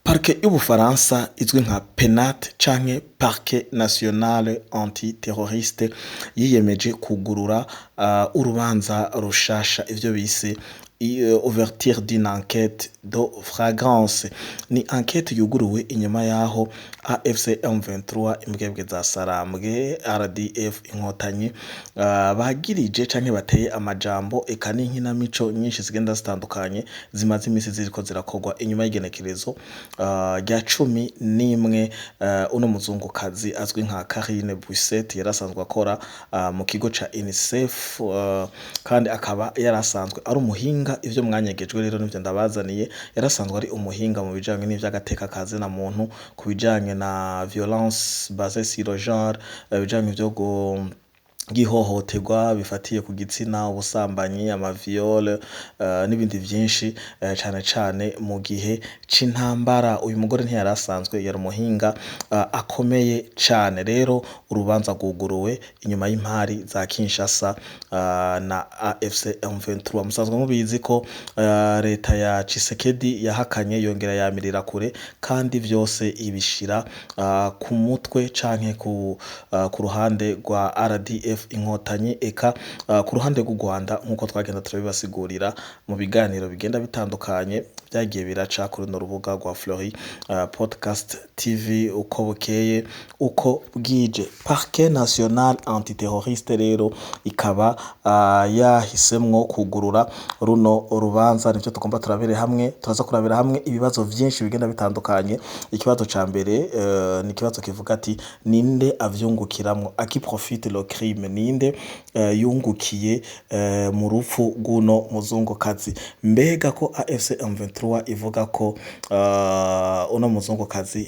Parke y'Ubufaransa izwi nka PNAT canke Parquet National Antiterroriste yiyemeje kugurura urubanza rushasha ivyo bise ouverture d'une enquête de flagrance. Ni enquête yuguruwe inyuma yaho AFC M23 imbwebwe za Sarambwe RDF inkotanyi bagirije canke bateye amajambo eka n'inkinamico nyinshi zigenda zitandukanye zimaze imisi ziriko zirakogwa inyuma y'igenekerezo rya 11 uno muzungukazi azwi nka Karine Buisset yarasanzwe akora mu kigo ca UNICEF kandi akaba yarasanzwe ari umuhinga ivyo mwanyegejwe rero nivyo ndabazaniye yarasanzwe ari umuhinga mu bijanye n'ivy'agateka kazi na muntu ku bijanye na violence basée sur le genre bijanye vyo gihohoterwa bifatiye ku gitsina ubusambanyi amaviole n'ibindi vyinshi cane cane mu gihe c'intambara uyu mugore ntiyarasanzwe yari umuhinga akomeye cane rero urubanza guguruwe inyuma y'impari za Kinshasa na AFC M23 musanzwe mubizi ko leta ya Tshisekedi yahakanye yongera yamirira kure kandi vyose ibishira ku mutwe canke ku ruhande rwa RDF inkotanyi eka ku ruhande rw'u Rwanda nkuko twagenda turabibasigurira mu biganiro bigenda bitandukanye byagiye biraca kuri no rubuga rwa Fleury Podcast TV uko bukeye uko bwije. Parquet National Antiterroriste rero ikaba yahisemwo kugurura runo rubanza nivyo tugomba turabere hamwe turaza kurabera hamwe ibibazo vyinshi bigenda bitandukanye. Ikibazo ca mbere ni kibazo kivuga ati ninde avyungukiramwo aki profite le crime ninde yungukiye mu rupfu guno muzungukazi mbega ko AFC M23 ivuga ko uno muzungukazi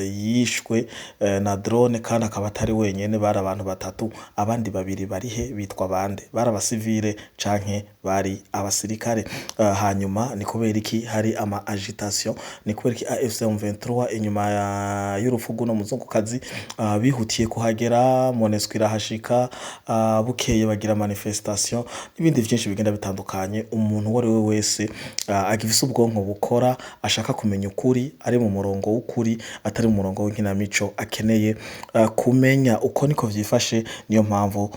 yishwe na drone kandi akaba atari wenyene bari abantu batatu abandi babiri barihe bitwa bande bari abasivile canke bari abasirikare hanyuma ni kubera iki hari ama agitation ni kubera iki AFC M23 inyuma y'urupfu guno muzungukazi bihutiye kuhagera MONUSCO irahashika bukeye bagira manifestation n'ibindi vyinshi bigenda bitandukanye. Umuntu wari we wese agifise ubwonko bukora ashaka kumenya ukuri ari mu murongo w'ukuri atari mu murongo w'inkinamico akeneye kumenya uko niko vyifashe niyo mpamvu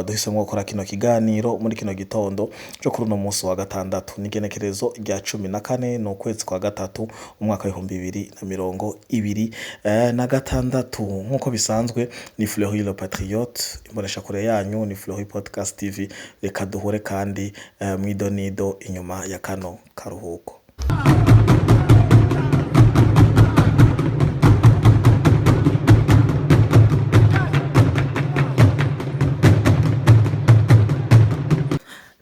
duhisemwo gukora kino kiganiro muri kino gitondo cyo kuri no munsi wa gatandatu n'igenekerezo rya 14 no kwezi kwa gatatu umwaka wa 2026 nkuko bisanzwe ni Fleury le Patriote imbonesha kure yanyu ni Fleury Podcast TV reka duhure kandi mwidonido inyuma ya kano karuhuko.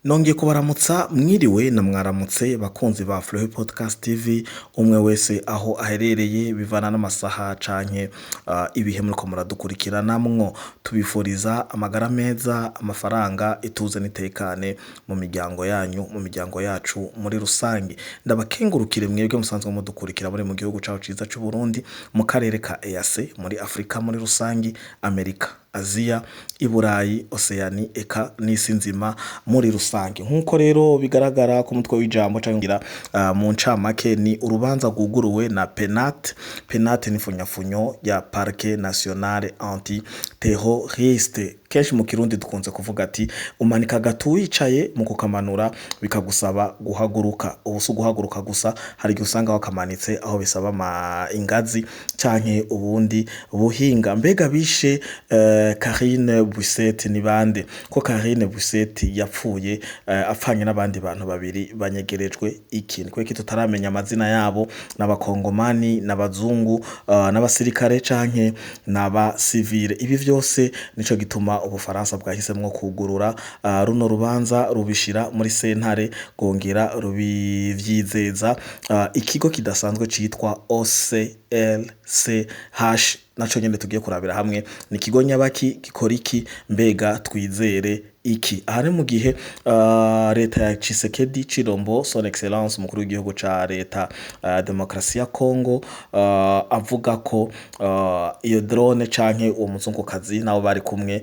Nongeye kubaramutsa mwiriwe na mwaramutse bakunzi ba Fleury Podcast TV umwe wese aho aherereye bivana n'amasaha canke ibihe muriko muradukurikiranamwo tubifuriza amagara meza amafaranga ituze nitekane mu miryango yanyu mu miryango yacu muri rusangi ndabakengurukire mwebwe musanzwe mudukurikira muri mu gihugu cacu ciza c'u Burundi mu karere ka EAC muri Afrika muri rusangi Amerika Aziya Iburayi Oceani eka n'isi nzima muri rusange nkuko rero bigaragara ku mutwe w'ijambo cangira mu ncamake ni urubanza guguruwe na PNAT ni funyafunyo ya Parquet National Antiterroriste kenshi mu Kirundi dukunze kuvuga ati umanika gatuwicaye mu kukamanura bikagusaba guhaguruka ubusu guhaguruka gusa hari usanga wakamanitse aho bisaba ingazi canke ubundi buhinga mbega bishe Karine Buisset ni bande ko Karine Buisset yapfuye apfanye n'abandi bantu babiri banyegerejwe ikintu kwe tutaramenya amazina yabo n'abakongomani n'abazungu n'abasirikare canke n'aba civile ibi vyose nico gituma Ubufaransa bwahisemwo kugurura runo rubanza rubishira muri sentare gongera rubivyizeza ikigo kidasanzwe citwa OCLCH naco nyene tugiye kurabira hamwe ni kigo nyabaki gikora iki mbega twizere iki aha ni mu gihe leta ya Tshisekedi Chilombo son excellence umukuru w'igihugu ca leta demokarasi ya Congo avuga ko iyo drone canke uwo muzungukazi nabo bari kumwe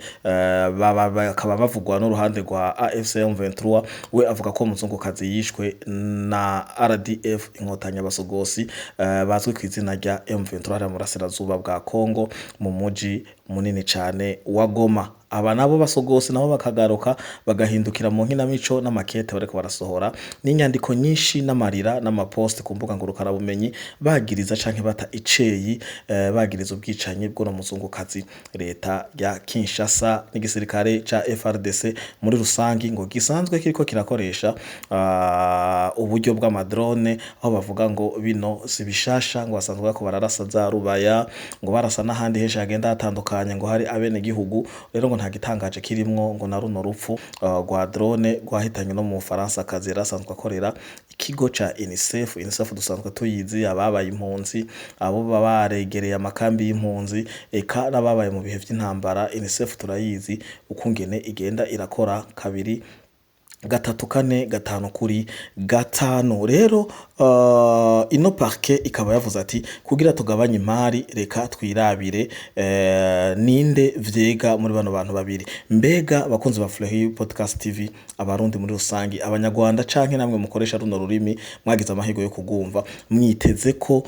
bakaba bavugwa n'uruhande rwa AFC M23 we avuga ko umuzungukazi yishwe na RDF inkotanya basogosi bazwi ku izina rya M23 ari mu burasirazuba bwa Congo mu muji munini cane wa Goma. Aba nabo basogose nabo bakagaruka bagahindukira mu nkinamico n'amakete bareko barasohora n'inyandiko nyinshi n'amarira n'amapost ku mbuga ngurukana bumenyi bagiriza canke bata iceyi bagiriza ubwicanyi bwo no muzungukazi leta ya Kinshasa n'igisirikare ca FRDC muri rusangi ngo gisanzwe kiriko kirakoresha uburyo bw'amadrone aho bavuga ngo bino sibishasha ngo basanzwe bako bararasa za Rubaya ngo barasa n'ahandi hesha agenda hatandukanye ngo hari abene gihugu rero ngo nta gitangaje kirimwo ngo na runo rupfu rwa drone rwahitanye no mu Faransa kazi rasanzwe akorera ikigo ca UNICEF dusanzwe tuyizi ababaye impunzi abo baregereye amakambi y'impunzi eka nababaye mu bihe vy'intambara UNICEF turayizi ukungene igenda irakora kabiri gatatu kane gatanu kuri gatanu rero ino parquet ikaba yavuze ati kugira tugabanye imari reka twirabire ninde vyega muri bano bantu babiri mbega bakunze ba Fleury Podcast TV abarundi muri rusangi abanyarwanda canke namwe mukoresha runo rurimi mwagize amahigo yo kugumva mwiteze ko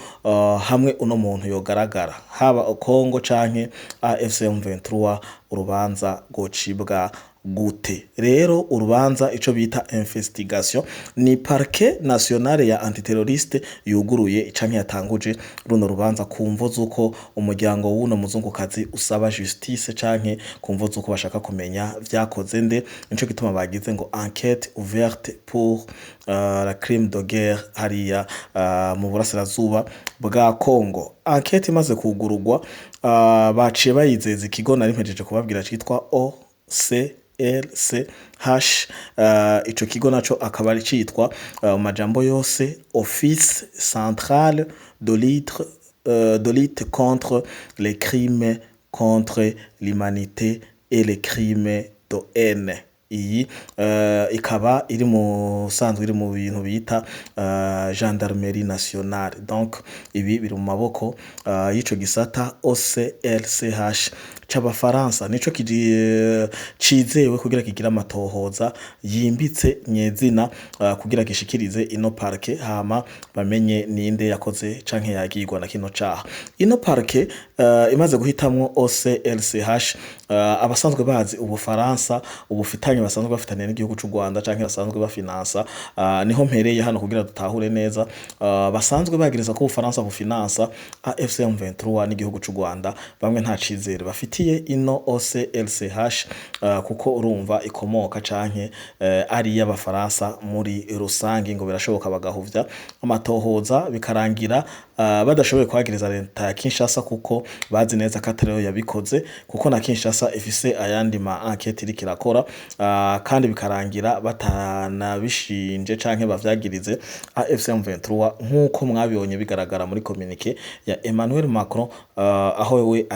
hamwe uno muntu yogaragara haba Kongo canke AFC M23 urubanza gocibwa gute rero urubanza ico bita investigation ni parquet nationale ya antiterroriste yuguruye canke yatanguje runo rubanza kumvo zuko umuryango w'uno muzungukazi usaba justice canke kumvo zuko bashaka kumenya vyakoze nde nico gituma bagize ngo enquête ouverte pour la crime de guerre hariya mu burasirazuba bwa Congo. Enquête imaze kugurugwa baciye bayizeza ikigo nari mpejeje kubabwira citwa OCLCH ico kigo naco akaba ari citwa majambo yose Office Central de lutte contre les crimes contre l'humanité et les crimes de haine. Iyi ikaba iri mu sanzwe iri mu bintu bita gendarmerie nationale donc ibi biri mu maboko y'ico gisata OCLCH c'abafaransa nico cizewe kugira kigira amatohoza yimbitse nyezina kugira gishikirize ino parquet hama bamenye ninde yakoze canke yagirwa na kino caha. Ino parquet imaze guhitamwo OCLCH abasanzwe bazi ubufaransa ubufitanye basanzwe bafitanye n'igihugu c'u Rwanda canke basanzwe bafinansa niho mpereye hano kugira dutahure neza basanzwe bagiriza ko ubufaransa bufinansa AFC M23 n'igihugu c'u Rwanda bamwe nta cizere bafitiye ino OCLCH kuko urumva ikomoka canke ari y'abafaransa muri rusangi ngo birashoboka bagahuvya amatohoza bikarangira badashoboye kwagiriza leta ya Kinshasa kuko bazi neza ko atariyo yabikoze kuko na Kinshasa ifise ayandi ma enquête iri kirakora kandi bikarangira batanabishinje canke bavyagirize AFC M23 nkuko mwabibonye bigaragara muri communiqué ya Emmanuel Macron aho we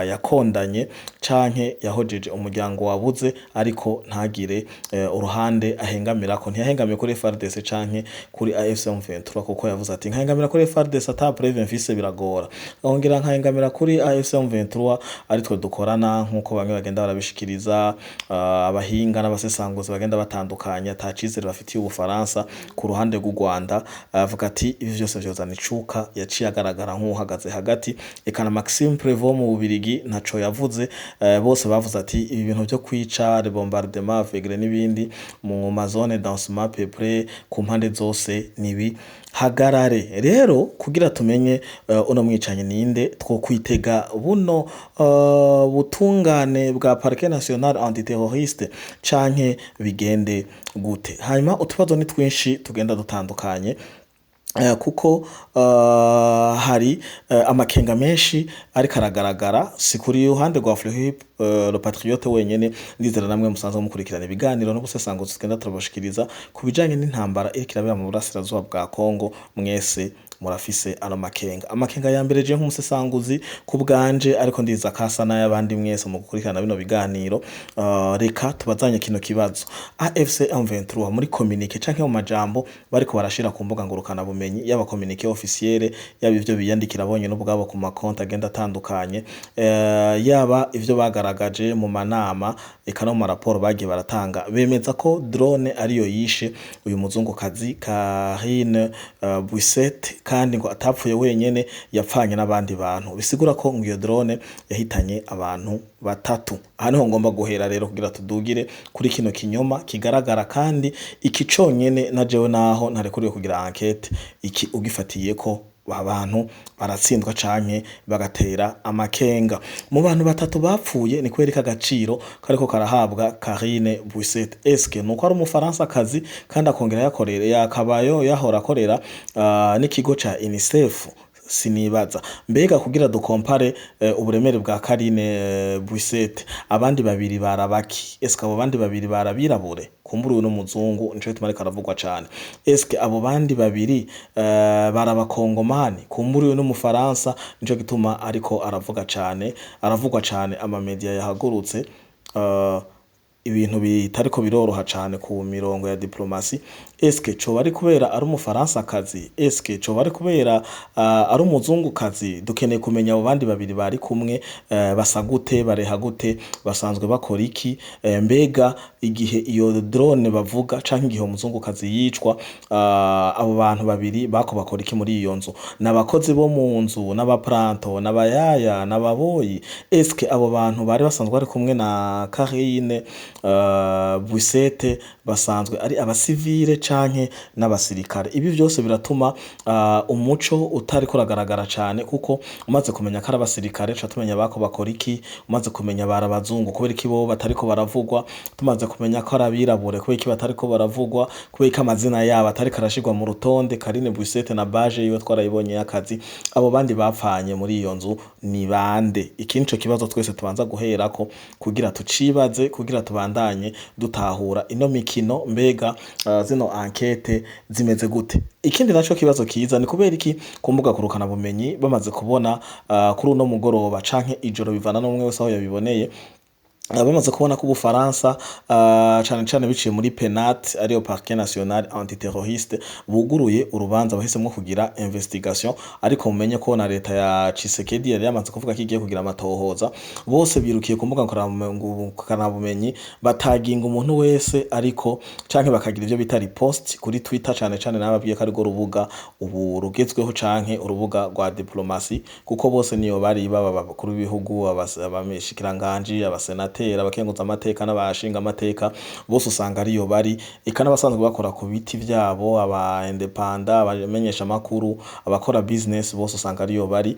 yakondanye canke yahojeje umuryango wabuze ariko ntagire uruhande ahengamira ko ntiyahengamiye kuri FARDC canke kuri AFC M23 kuko yavuze ati nkahengamira kuri FARDC ata preuve mfise biragora ongera nkahengamira kuri AFC M23 ari twe dukorana nkuko bamwe bagenda barabishikiriza abahinga n'abasesanguzi bagenda batandukanya atacizere bafitiye ubufaransa ku ruhande rw'u Rwanda avuga ati ibi byose vyozana icuka yaciye agaragara nk'uhagaze hagati ekana Maxime Prévost mu Bubirigi ntaco yavuze bose bavuze ati ibi bintu byo kwica le bombardement aveugle n'ibindi mu mazone dansement peuplé ku mpande zose nibi hagarare rero kugira tumenye uno mwicanye ninde two kwitega buno butungane bwa Parquet National Antiterroriste canke bigende gute hanyuma utubazo ni twinshi tugenda dutandukanye kuko hari amakenga menshi ari karagaragara si kuri ruhande rwa Fleury le patriote wenyene ndizera namwe musanzwe mukurikirana ibiganiro no gusesanguza tugenda turabashikiriza kubijanye n'intambara iri kirabera mu burasirazuba bwa Kongo mwese murafise ano amakenga ya mbere je nk'umusesanguzi ku bwanje ariko ndiza kasa n'ayabandi mwese mu gukurikirana bino biganiro. Reka tubazanye kino kibazo AFC M23 muri communique canke mu majambo bariko barashira ku mbuga ngurukana bumenyi yaba communique officielle yaba ivyo biyandikira bonye n'ubwabo ku makonti agenda atandukanye, yaba ivyo bagaragaje mu manama eka no mu raporo bagiye baratanga bemeza ko drone ariyo yishe uyu muzungukazi Karine Buisset kandi ngo atapfuye wenyene yapfanye n'abandi bantu, bisigura ko iyo drone yahitanye abantu batatu. Aha niho ngomba guhera rero kugira tudugire kuri kino kinyoma kigaragara kandi iki conyene na jewe naho ntarekuriye kugira enquête iki ugifatiye ko abantu baratsindwa canke bagatera amakenga. Mu bantu batatu bapfuye ni kwereka agaciro kariko karahabwa Karine Buisset. Eske nuko ari umufaransa kazi kandi akongera yakorera yakabayo yahora akorera n'ikigo ca UNICEF sinibaza. Mbega kugira dukompare uburemere bwa Karine Buisset abandi babiri barabaki, eske abo bandi babiri barabirabure kumbura no muzungu nico gituma ariko aravugwa cane, eske abo bandi babiri barabakongomani kumbura no mu Faransa nico gituma ariko aravugwa cane ama media yahagurutse ibintu bitariko biroroha cane ku mirongo ya diplomasi. Eske coba ari kubera ari umufaransa kazi, eske coba ari kubera ari umuzungu kazi? Dukeneye kumenya abo bandi babiri bari kumwe basa gute, bareha gute, basanzwe bakora iki, mbega igihe iyo drone bavuga canke igihe umuzungu kazi yicwa abo bantu babiri bako bakora iki muri iyo nzu? Nabakozi bo mu nzu, n'abapranto, n'abayaya, n'ababoyi? Eske abo bantu bari basanzwe bari kumwe na Karine Buisset basanzwe ari abasivile canke n'abasirikare? Ibi byose biratuma umuco utari kuragaragara cane, kuko umaze kumenya ko ari abasirikare ca tumenya bako bakora iki, umaze kumenya barabazungu kubera iki bo batariko baravugwa, tumaze kumenya ko ari abirabure kubera iki batariko baravugwa, kubera iki amazina yabo atariko arashirwa mu rutonde. Karine Buisset na baje yiwe twarayibonye y'akazi, abo bandi bapfanye muri iyo nzu ni bande? Iki nico kibazo twese tubanza guherako kugira tucibaze, kugira tubandanye dutahura ino mikino, mbega zino enquête zimeze gute. Ikindi naco kibazo kiza ni kubera iki ku mbuga kurukana bumenyi bamaze kubona kuri uno mugoroba canke ijoro bivana n'umwe wese aho yabiboneye, bamaze kubona ko Ubufaransa cane biciye muri PNAT ariyo Parquet National Antiterroriste buguruye urubanza bahisemwo kugira investigation, ariko mumenye ko na leta ya Tshisekedi yari yamaze kuvuga ko igiye kugira amatohoza. Bose birukiye ku mbuga nkorana bumenyi bataginga umuntu wese, ariko canke bakagira ivyo bita repost kuri Twitter cane nababwiye ko ari go rubuga ubu rugezweho canke urubuga rwa diplomasi, kuko bose niyo bari baba bakuru b'ibihugu, abameshikiranganje, abasenateri, abakenguza amateka n'abashinga amateka, bose usanga ariyo bari, eka n'abasanzwe bakora ku biti vyabo, aba independent, abamenyesha makuru, abakora business, bose usanga ariyo bari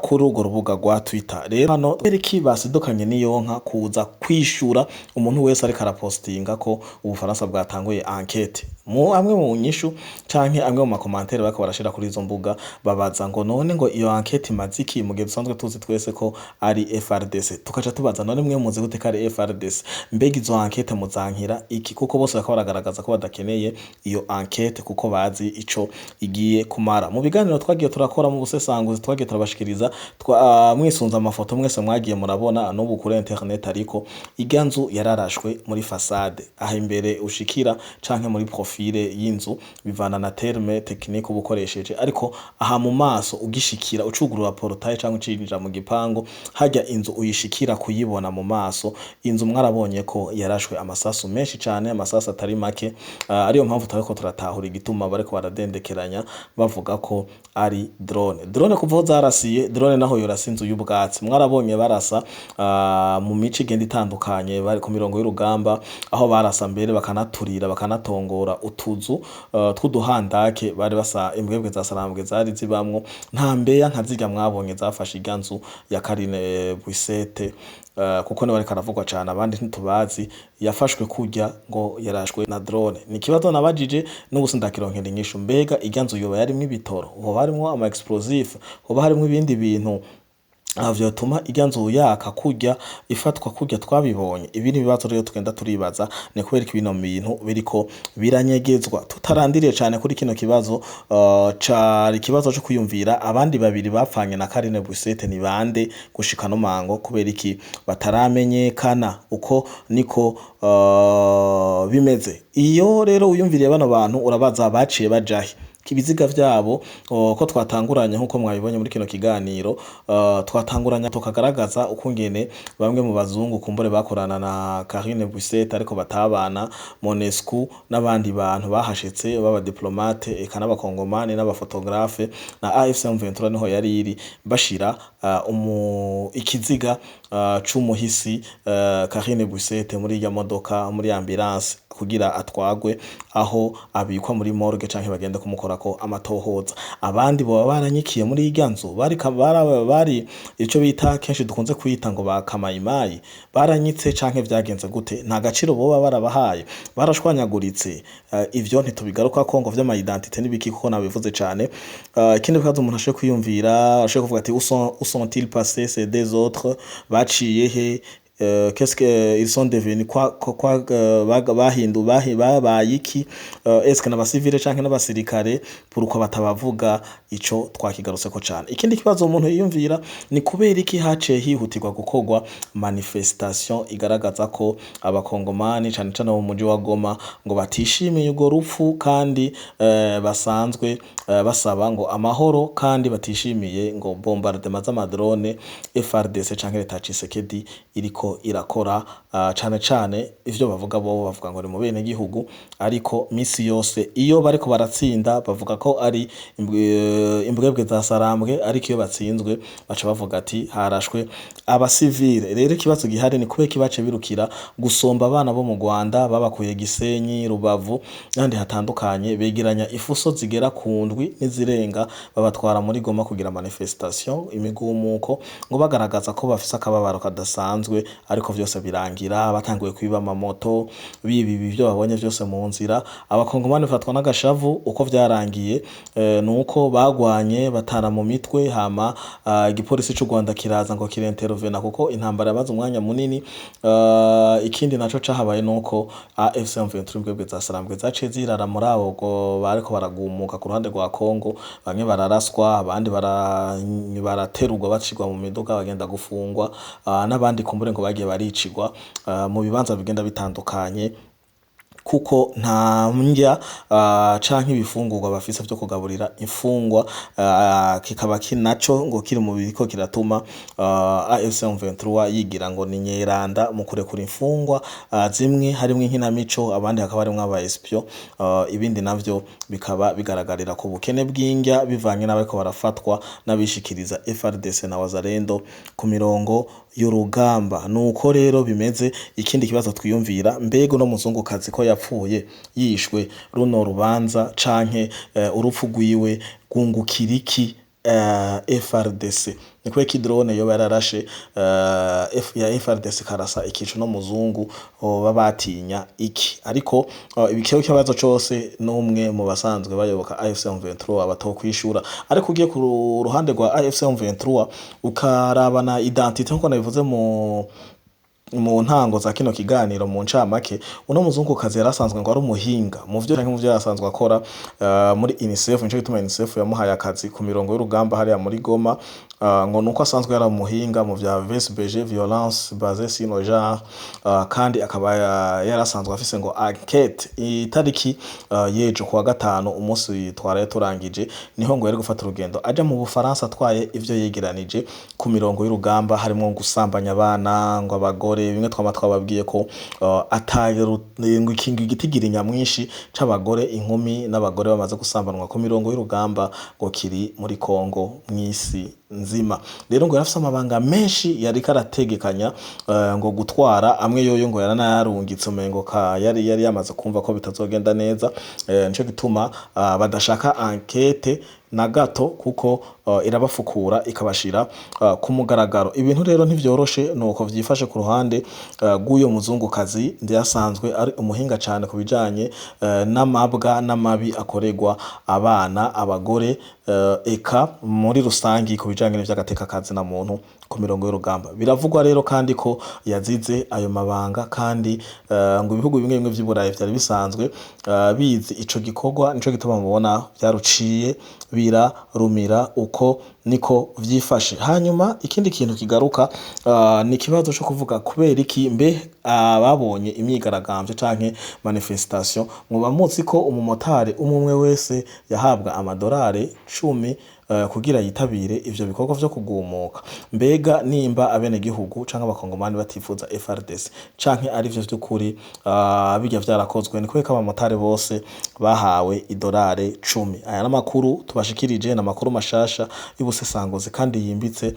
kuri urwo rubuga rwa Twitter. Rero hano beriki basidukanye niyo nka kuza kwishura umuntu wese ariko arapostinga ko Ubufaransa bwatanguye enquête. Amwe mu nyishu canke amwe mu makomantere bako barashira kuri izo mbuga babaza ngo none ngo iyo enquête maziki mu gihe dusanzwe tuzi twese ko ari FRDC. Tukaca tubaza none mwe muzi gute kare FRDC, mbega izo enquête muzankira iki? Kuko bose bakaba baragaragaza ko badakeneye iyo enquête kuko bazi ico igiye kumara. Mu biganiro twagiye turakora mu busesanguzi twagiye turabashikiriza mwisunza amafoto mwese mwagiye murabona n'ubu kuri internet, ariko iganzu yararashwe muri façade aho imbere ushikira canke muri profile y'inzu bivana na terme technique ubukoresheje, ariko aha mu maso ugishikira ucugurura portail canke ucinjira mu gipango hajya inzu uyishikira kuyibona mu maso. Inzu mwarabonye ko yarashwe amasasu menshi cane, amasasu atari make, ariyo mpamvu tariko turatahura igituma bariko baradendekeranya bavuga ko ari drone kuva zarasiye. Drone naho yorasa inzu y'ubwatsi, mwarabonye barasa mu mici igenda itandukanye, bari ku mirongo y'urugamba aho barasa mbere bakanaturira bakanatongora utuzu tw'uduhandake, bari basa imbwebwe za sarambwe zari zibamwo, nta mbeya nkazirya mwabonye zafashe iganzu ya Karine Buisset, kuko ne bariko aravugwa cyane abandi ntitubazi yafashwe kujya ngo yarashwe na drone. Ni kibazo nabajije n'ubusi ndakironkera inyishu, mbega iganzu yoba yarimwe ibitoro, ho harimo ama explosive, ho harimo ibindi bintu vyotuma irya nzu yaka kurya ifatwa kurya twabibonye. Ibi ni ibibazo rero tugenda turibaza, ni kubera ko bino bintu biriko biranyegezwa. Tutarandiriye cane kuri kino kibazo, cari ikibazo co kwiyumvira abandi babiri bapfanye na Carine Boussette ni bande gushika no mango, kubera iki bataramenyekana. Uko niko bimeze. Iyo rero uyumviriye bano bantu urabaza baciye bajahe, ibiziga vyabo ko twatanguranye nkuko mwabibonye muri kino kiganiro, twatanguranya tukagaragaza ukungene bamwe mu bazungu kumbure bakorana na Carine Boussette ariko batabana, Monescu n'abandi bantu bahashitse baba diplomate eka n'abakongomani n'abafotografe na AFC M23 niho yari iri bashira ikiziga c'umuhisi Carine Boussette muri ya modoka muri ambulance kugira atwagwe aho abikwa muri morgue canke bagende kumukora ko amatohoza. Abandi bo baranyikiye muri irya nzu bari ico bita kenshi dukunze kwita ngo bakamayimayi, baranyitse canke vyagenze gute, nta gaciro boba barabahaye, barashwanyaguritse. Ivyo ntitubigaruka ko ngo vy'ama identité n'ibiki kuko nabivuze cane. Ikindi kazo umuntu ashe kwiyumvira, ashe kuvuga ati où sont-ils passés ces deux autres, baciye he, qu'est-ce que ils sont devenus, quoi babaye iki, est-ce que n'abasivile canke n'abasirikare, pourquoi batabavuga? Ico twakigarutse ko cane. Ikindi kibazo umuntu yiyumvira ni kubera iki haciye hihutirwa gukorwa manifestation igaragaza ko abakongomani cane cane mu muji wa Goma ngo batishimiye urwo rupfu, kandi basanzwe basaba ngo amahoro, kandi batishimiye ngo bombardement z'amadrone FRDC canke leta Tshisekedi iriko irakora. Cane cane ivyo bavuga bavuga ngo ni mu bene gihugu, ariko misi yose iyo bariko baratsinda bavuga ko ari imbwebwe za Sarambwe, ariko iyo batsinzwe baca bavuga ati harashwe abasivile. Rero ikibazo gihari ni kubera kibace birukira gusomba abana bo mu Rwanda babakuye Gisenyi, Rubavu n'andi hatandukanye, begeranya ifuso zigera ku ndwi n'izirenga babatwara muri Goma kugira manifestation, imigumuko, ngo bagaragaza ko bafise akababaro kadasanzwe, ariko vyose birangira batanguye kwiba amamoto, bibi bivyo babonye vyose mu nzira. Abakongomani bafatwa n'agashavu, uko vyarangiye nuko bagwanye batana mu mitwe, hama igipolisi c'u Rwanda kiraza ngo kirentervena kuko intambara yabaze umwanya munini. Ikindi naco cahabaye nuko AFC M23 mbwebwe za Sarambwe zaciye zirara muri abo ngo bariko baragumuka ku ruhande rwa Kongo, bamwe bararaswa, abandi baraterurwa bacigwa mu miduga bagenda gufungwa, n'abandi kumbure ngo bagiye baricigwa mu bibanza bigenda bitandukanye, kuko nta ndya canke ibifungurwa bafise vyo kugaburira imfungwa. Kikaba kinaco ngo kiri mu biriko kiratuma AFC M23 yigira ngo ni nyeranda mu kurekura imfungwa zimwe harimwe inkinamico, abandi hakaba harimwe aba espion. Ibindi navyo bikaba bigaragarira ku bukene bw'indya bivanye n'abariko barafatwa n'abishikiriza FRDC na Wazalendo ku mirongo y'urugamba. Nuko rero bimeze. Ikindi kibazo twiyumvira, mbego no muzungukazi ko yapfuye yishwe, runo rubanza canke urupfu rwiwe gungukiriki FRDC? Ni kwe kidrone yo bararashe ya FRDC karasa ikicu no muzungu babatinya iki? Ariko ibikeo kibazo cose n'umwe mu basanzwe bayoboka AFC M23 abatokwishura. Ariko ugiye ku ruhande rwa AFC M23 ukarabana identity nko nabivuze mu ntango za kino kiganiro mu ncamake, uno muzungu kazi yarasanzwe ngo ari umuhinga mu vyo canke mu vyo yasanzwe akora muri UNICEF. Nico gituma UNICEF yamuhaye akazi ku mirongo y'urugamba hariya muri Goma, ngo nuko asanzwe yari umuhinga mu vya VSBG, violence basée sur le genre, kandi akaba yarasanzwe afise ngo enquête. Itariki yejo kuwa gatanu umunsi twaraye turangije niho ngo yari gufata urugendo aja mu Bufaransa atwaye ivyo yegeranije ku mirongo y'urugamba, harimo gusambanya abana, ngo abagore, bimwe twababwiye ko ngo ikingi gitigira nyamwinshi c'abagore, inkumi n'abagore bamaze gusambanwa ku mirongo y'urugamba ngo kiri muri Kongo mw'isi nzima. Rero ngo yarafise amabanga menshi yari karategekanya ngo gutwara amwe yoyo ngo yaranayarungitse umengo yari yamaze kumva ko bitazogenda neza. Nico gituma badashaka enquête na gato, kuko irabafukura ikabashira ku mugaragaro. Ibintu rero ntivyoroshe, nuko vyifashe ku ruhande rw'uyo muzungukazi ndiyasanzwe ari umuhinga cane ku bijanye n'amabwa n'amabi akorerwa abana, abagore, eka muri rusangi ku bijanye n'ivyagateka kazi na muntu ku mirongo y'urugamba. Biravugwa rero kandi ko yazize ayo mabanga kandi ngo ibihugu bimwe bimwe vy'Iburayi vyari bisanzwe bizi ico gikorwa, nico gituma mubona vyaruciye birarumira uko niko vyifashe. Hanyuma ikindi kintu kigaruka ni ikibazo co kuvuga kubera iki mbe ababonye imyigaragambyo canke manifestation muba muzi ko umumotari umwe wese yahabwa amadolari 10 kugira yitabire ivyo bikorwa vyo kugumuka. Mbega nimba abene gihugu canke abakongomani batifuza FRDC canke ari vyo vy'ukuri bijya vyarakozwe, ni kubera abamotari bose bahawe idolari 10. Aya namakuru tubashikirije na makuru mashasha y'ubusesanguzi kandi yimbitse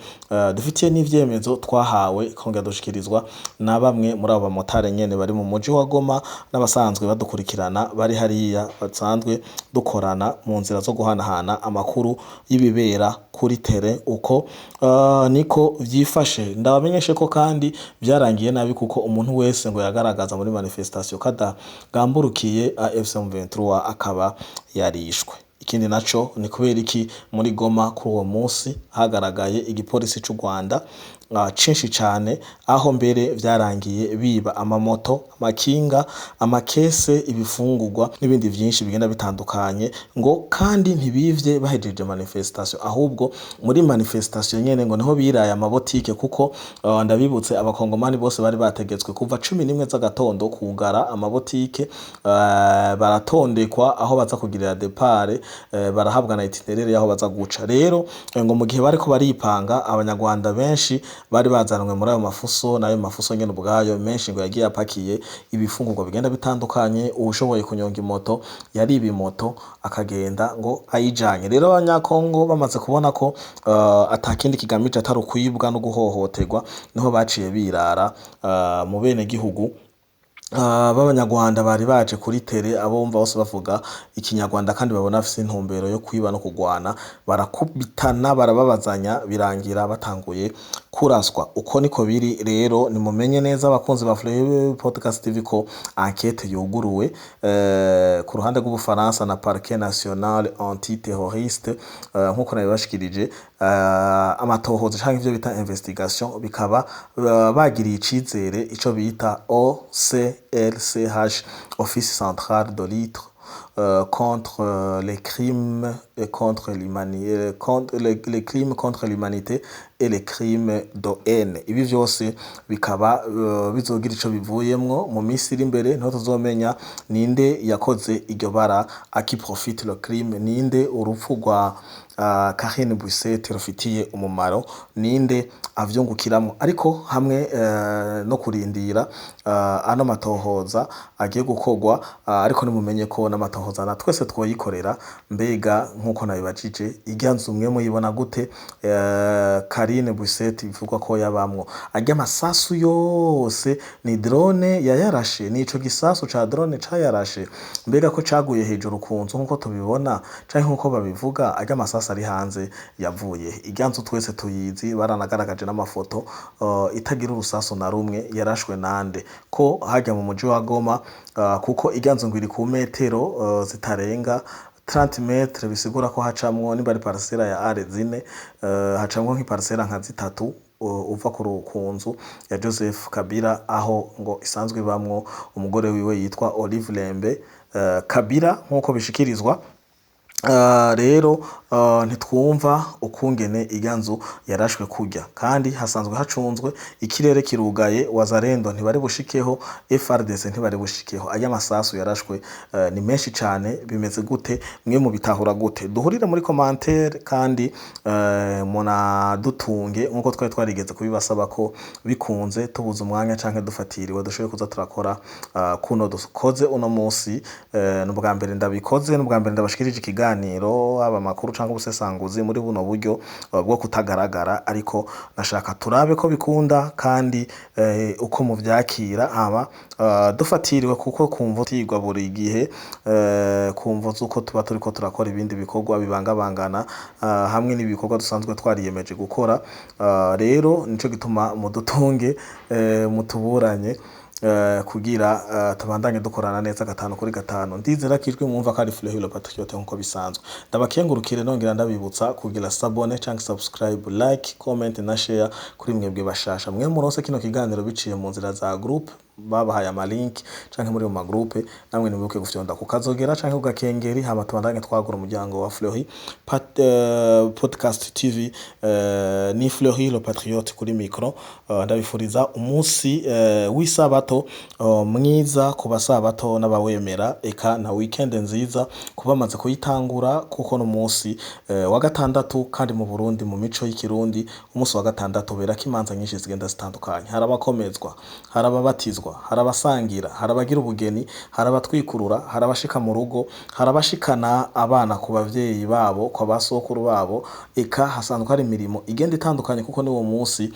dufitiye n'ivyemezo twahawe kongera dushikirizwa na bamwe muri abo bamotari nyene bari mu muji wa Goma n'abasanzwe badukurikirana bari hariya basanzwe dukorana mu nzira zo guhanahana amakuru y'ibibera kuri tere uko niko vyifashe. Ndabamenyeshe ko kandi vyarangiye nabi kuko umuntu wese ngo yagaragaza muri manifestation kada gamburukiye AFC M23 akaba yarishwe. Ikindi naco ni kubera iki muri Goma kuri uwo munsi hagaragaye igipolisi c'u Rwanda cinshi cane, aho mbere vyarangiye biba amamoto, amakinga, amakese, ibifungurwa n'ibindi vyinshi bigenda bitandukanye, ngo kandi ntibivye bahejeje manifestation, ahubwo muri manifestation nyene ngo niho biraye amabotike kuko ndabibutse abakongomani bose bari bategetswe kuva 11 z'agatondo kugara amabotike, baratondekwa aho baza kugirira depart, barahabwa na itinerere yaho baza guca. Rero ngo mu gihe bariko baripanga abanyarwanda benshi bari bazanwe muri ayo mafuso, nayo mafuso nyene ubwayo menshi ngo yagiye apakiye ibifungurwa bigenda bitandukanye, ubushoboye kunyonga imoto yari ibimoto akagenda ngo ayijanye. Rero abanyakongo bamaze kubona ko atakindi kigamije atari ukwibwa no guhohoterwa, niho baciye birara mu bene gihugu b'abanyarwanda bari baje kuri tere, abumva bose bavuga ikinyarwanda kandi babona afise intumbero yo kwiba no kugwana, barakubitana barababazanya birangira batanguye kuraswa. Uko niko biri rero, nimumenye neza abakunzi ba Fleury Podcast TV ko enquête yuguruwe ku ruhande rw'Ubufaransa na Parquet National Antiterroriste, nkuko nabibashikirije amatohoza canke ivyo bita investigation bikaba bagiriye icizere ico bita OCLCH, Office Central de Lutte contre les crimes contre l'humanité, les crimes contre l'humanité et les crimes de haine. Ibi vyose bikaba bizogira ico bivuyemwo mu minsi iri imbere, niho tuzomenya ninde yakoze iryo bara, aki profite le crime, ninde urupfu rwa Karine Buisset rufitiye umumaro, ninde avyungukiramwo. Ariko hamwe no kurindira ano matohoza agiye gukorwa, ariko nimumenye ko n'amatohoza na twese twoyikorera. Mbega nkuko nabibajije, iryanzu umwe muyibona gute Karine Buisset bivugwa ko yabamwo? Arya masasu yose ni drone yayarashe, nico gisasu ca drone cayarashe? Mbega ko caguye hejuru ku nzu nkuko tubibona canke nkuko babivuga? Arya masasu ari hanze yavuye? Iryanzu twese tuyizi, baranagaragaje n'amafoto itagira urusasu na rumwe, yarashwe nande? Ko hajya mu muji wa Goma, kuko iryanzu ngwiri ku metero zitarenga 30 metre, bisigura ko hacamwo niba ari parcela ya are zine, hacamwo nk'iparcela nka zitatu uva ku nzu ya Joseph Kabila, aho ngo isanzwe bamwo umugore wiwe yitwa Olive Lembe Kabila nkuko bishikirizwa. Rero ntitwumva ukungene iryanzu yarashwe kujya, kandi hasanzwe hacunzwe, ikirere kirugaye, wazarendo ntibari bushikeho, FRDC ntibari bushikeho. Aya masasu yarashwe ni menshi cyane. Bimeze gute? Mwe mu bitahura gute? Duhurire muri commentaire kandi muna dutunge nkuko twarigeze kubibasaba ko bikunze tubuze umwanya canke dufatiriwe dushoboye kuza turakora kuno dukoze uno munsi. N'ubwa mbere ndabikoze, n'ubwa mbere ndabashikirije ikiganiro aba makuru canke ubusesanguzi muri buno buryo bwo kutagaragara, ariko nashaka turabe ko bikunda kandi uko mu vyakira haba dufatiriwe, kuko kumva tigwa buri gihe, kumva zuko tuba turiko turakora ibindi bikorwa bibangabangana hamwe n'ibikorwa dusanzwe twariyemeje gukora. Rero nico gituma mudutunge mutuburanye kugira tubandanye dukorana neza gatanu kuri gatanu. Ndizera ko ijwi mwumva ko ari Fleury le Patriote nkuko bisanzwe. Ndabakengurukire nongera ndabibutsa kugira sabone canke subscribe, like, comment na share kuri mwebwe bashasha. Mwe muronse kino kiganiro biciye mu nzira za group babahaye ama link canke muri mu groupe, namwe nibuke gufyonda kukazogera canke ugakengeri hama tubandanye twagura umuryango wa Fleury Podcast TV. Ni Fleury le Patriote kuri micro. Ndabifuriza umunsi w'isabato mwiza ku basabato n'abawemera, eka na weekend nziza kubamaze kuyitangura, kuko no munsi wa gatandatu kandi mu Burundi mu mico y'ikirundi umunsi wa gatandatu berako imanza nyinshi zigenda zitandukanye. Harabakomezwa, harababatizwa, harabasangira, harabagira ubugeni, harabatwikurura, harabashika mu rugo, harabashikana abana ku bavyeyi babo, kwa basokuru babo, eka hasanzwe hari imirimo igenda itandukanye, kuko ni uwo munsi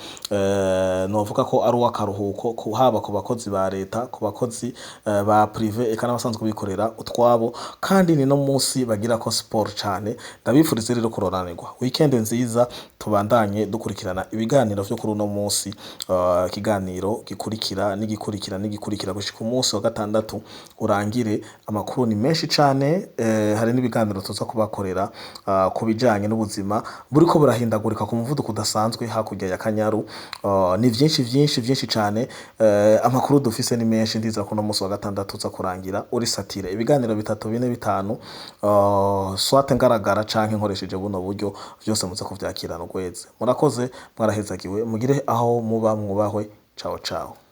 novuga ko ari uw'akaruhuko haba ku bakozi ba leta, ku bakozi ba prive, eka n'abasanzwe bikorera utwabo, kandi ni no munsi bagira ko sport cane. Ndabifuriza rero kuroranirwa weekend nziza, tubandanye dukurikirana ibiganiro vyo kuri uno munsi. Ikiganiro gikurikira gushika umunsi wa gatandatu urangire. Amakuru ni menshi cane, hari n'ibiganiro tuza kubakorera ku bijanye n'ubuzima buriko burahindagurika ku muvuduko udasanzwe hakurya ya Kanyaru. Ni vyinshi cane, amakuru dufise ni menshi. Ndiza ko no munsi wa gatandatu uza kurangira uri satire ibiganiro 3, 4, 5 swate ngaragara canke nkoresheje buno buryo, vyose muze kuvyakirana ugweze. Murakoze, mwarahezagiwe, mugire aho muba mwubahwe. Ciao ciao.